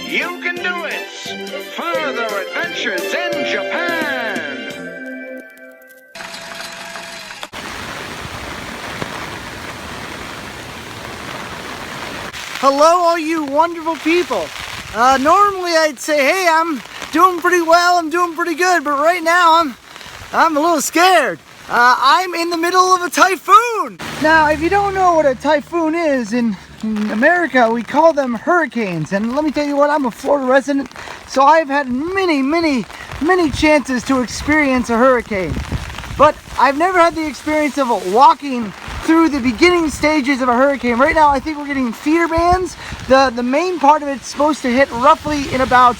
You can do it! Further adventures in Japan! Hello, all you wonderful people. Normally I'd say, hey, I'm doing pretty well, I'm doing pretty good, but right now I'm a little scared. I'm in the middle of a typhoon. Now, if you don't know what a typhoon is, in America, we call them hurricanes. And let me tell you what, I'm a Florida resident, so I've had many chances to experience a hurricane. But I've never had the experience of walking through the beginning stages of a hurricane. Right now, I think we're getting feeder bands. The main part of it's supposed to hit roughly in about,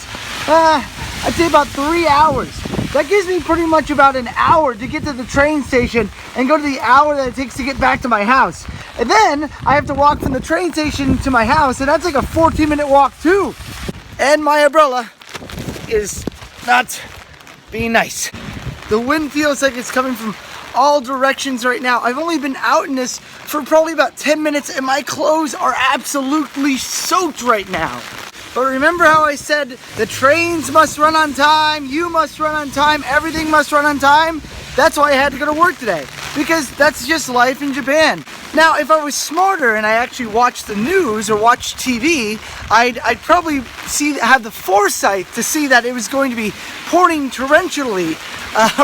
I'd say about 3 hours. That gives me pretty much about an hour to get to the train station and go to the hour that it takes to get back to my house. And then I have to walk from the train station to my house, and that's like a 14-minute walk too. And my umbrella is not being nice. The wind feels like it's coming from all directions right now. I've only been out in this for probably about 10 minutes and my clothes are absolutely soaked right now. But remember how I said the trains must run on time, you must run on time, everything must run on time? That's why I had to go to work today, because that's just life in Japan. Now, if I was smarter and I actually watched the news or watched TV, I'd probably have the foresight to see that it was going to be pouring torrentially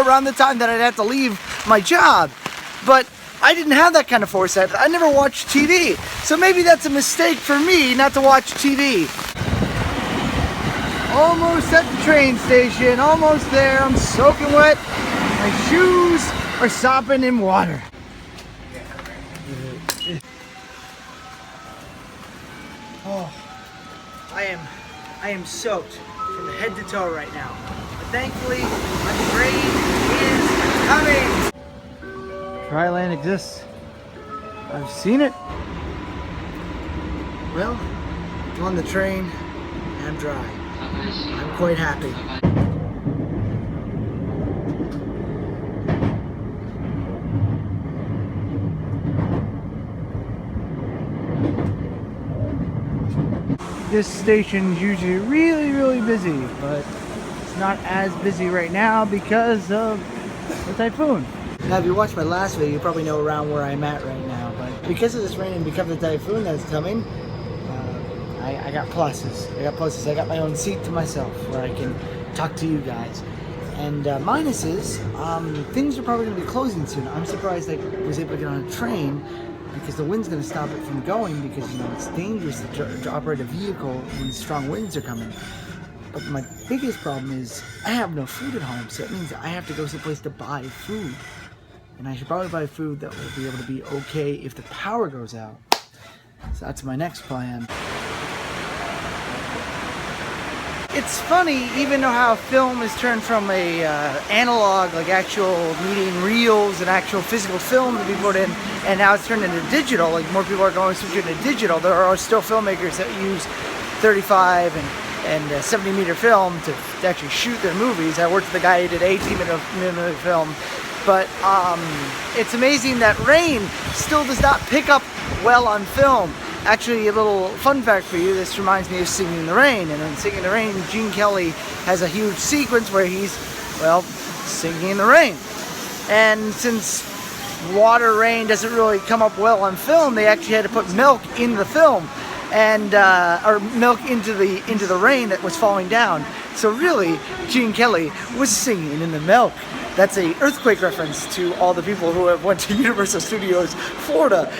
around the time that I'd have to leave my job. But I didn't have that kind of foresight. I never watched TV. So maybe that's a mistake for me not to watch TV. Almost at the train station, almost there. I'm soaking wet. My shoes are sopping in water. Oh, I am soaked from head to toe right now. But thankfully, my train is coming. Dryland exists. I've seen it. Well, I'm on the train and I'm dry. I'm quite happy. This station is usually really busy, but it's not as busy right now because of the typhoon. Now, if you watched my last video, you probably know around where I'm at right now, but because of this rain and because of the typhoon that's coming, I got pluses. I got my own seat to myself where I can talk to you guys. And minuses, things are probably going to be closing soon. I'm surprised I was able to get on a train because the wind's going to stop it from going, because you know it's dangerous to operate a vehicle when strong winds are coming. But my biggest problem is I have no food at home, so it means I have to go someplace to buy food. And I should probably buy food that will be able to be okay if the power goes out. So that's my next plan. It's funny, even though how film has turned from a analog, like actual meeting reels and actual physical film to be put in, and now it's turned into digital, like more people are going switching to digital. There are still filmmakers that use 35 and 70 meter film to actually shoot their movies. I worked with a guy who did 18 minute film. But it's amazing that rain still does not pick up well on film. Actually, a little fun fact for you, this reminds me of Singing in the Rain. And in Singing in the Rain, Gene Kelly has a huge sequence where he's, well, singing in the rain. And since rain doesn't really come up well on film, they actually had to put milk in the film, and or milk into the rain that was falling down. So really, Gene Kelly was singing in the milk. That's a earthquake reference to all the people who have went to Universal Studios Florida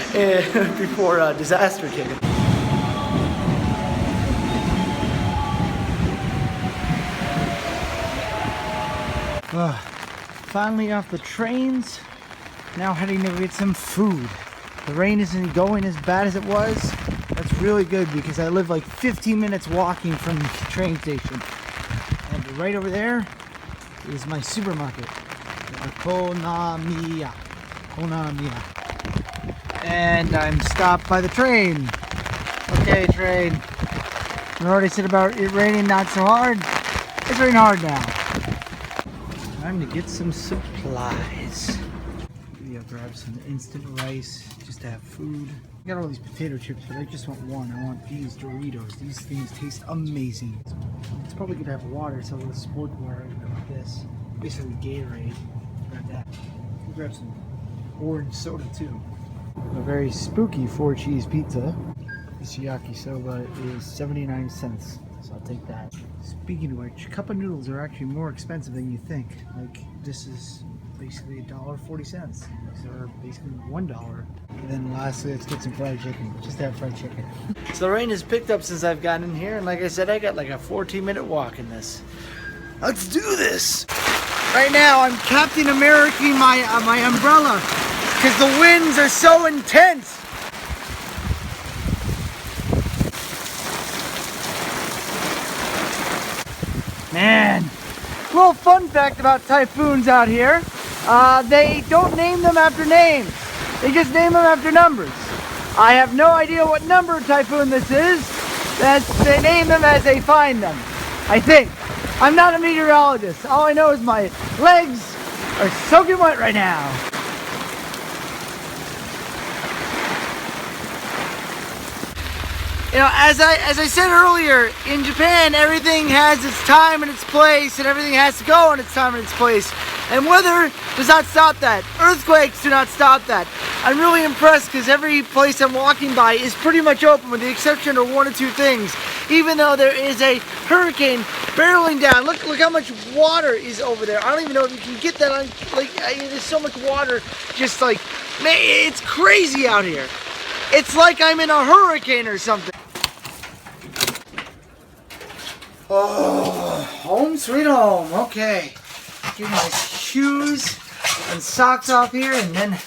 before disaster came. Finally off the trains, now heading to get some food. The rain isn't going as bad as it was. That's really good because I live like 15 minutes walking from the train station. And right over there is my supermarket. Konamiya. And I'm stopped by the train. Okay, train. I already said about it raining not so hard. It's raining hard now. Time to get some supplies. Maybe I'll grab some instant rice just to have food. I got all these potato chips, but I just want one. I want these Doritos. These things taste amazing. It's probably gonna have water, so a little sport water like this. Basically Gatorade. Grab that. We'll grab some orange soda too. A very spooky 4-cheese pizza. This yakisoba is 79 cents, so I'll take that. Speaking of which, cup of noodles are actually more expensive than you think. Like, this is basically $1.40. These are basically $1. And then lastly, let's get some fried chicken. Just have fried chicken. So the rain has picked up since I've gotten in here, and like I said, I got like a 14-minute walk in this. Let's do this! Right now, I'm Captain American my umbrella, because the winds are so intense. Man, little fun fact about typhoons out here. They don't name them after names. They just name them after numbers. I have no idea what number typhoon this is. They name them as they find them, I think. I'm not a meteorologist. All I know is my legs are soaking wet right now. You know, as I said earlier, in Japan, everything has its time and its place, and everything has to go in its time and its place. And weather does not stop that. Earthquakes do not stop that. I'm really impressed because every place I'm walking by is pretty much open with the exception of one or two things. Even though there is a hurricane barreling down. Look how much water is over there. I don't even know if you can get that on, like, there's so much water. Just like, man, it's crazy out here. It's like I'm in a hurricane or something. Oh, home sweet home. Okay. Get my shoes and socks off here and then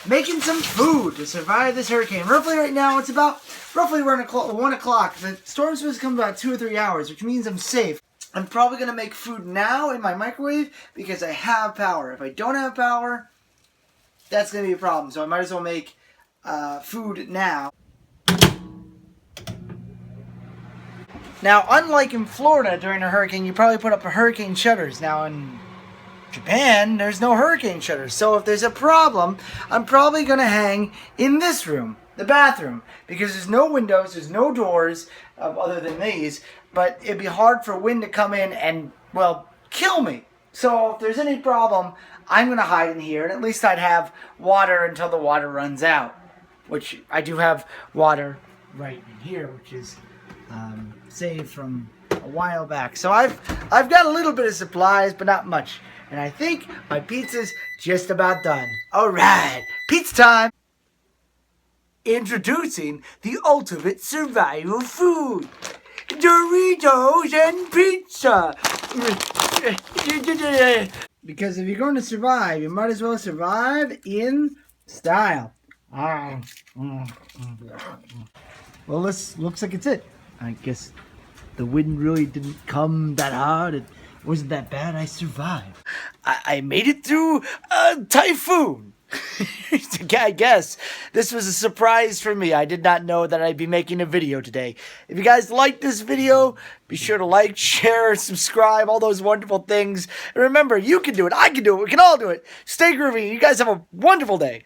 making some food to survive this hurricane. Roughly right now, it's about roughly around 1 o'clock. The storm's supposed to come about 2 or 3 hours, which means I'm safe. I'm probably going to make food now in my microwave because I have power. If I don't have power, that's going to be a problem. So I might as well make food now. Now, unlike in Florida during a hurricane, you probably put up hurricane shutters. Now, in Japan, there's no hurricane shutters. So if there's a problem, I'm probably going to hang in this room, the bathroom, because there's no windows, there's no doors other than these, but it'd be hard for wind to come in and, well, kill me. So if there's any problem, I'm going to hide in here, and at least I'd have water until the water runs out, which I do have water right in here, which is saved from a while back. So I've got a little bit of supplies, but not much. And I think my pizza's just about done. Alright, pizza time! Introducing the ultimate survival food. Doritos and pizza! Because if you're going to survive, you might as well survive in style. Well, this looks like it's it. I guess the wind really didn't come that hard. It wasn't that bad. I survived. I made it through a typhoon. I guess this was a surprise for me. I did not know that I'd be making a video today. If you guys liked this video, be sure to like, share, subscribe, all those wonderful things. And remember, you can do it. I can do it. We can all do it. Stay groovy. You guys have a wonderful day.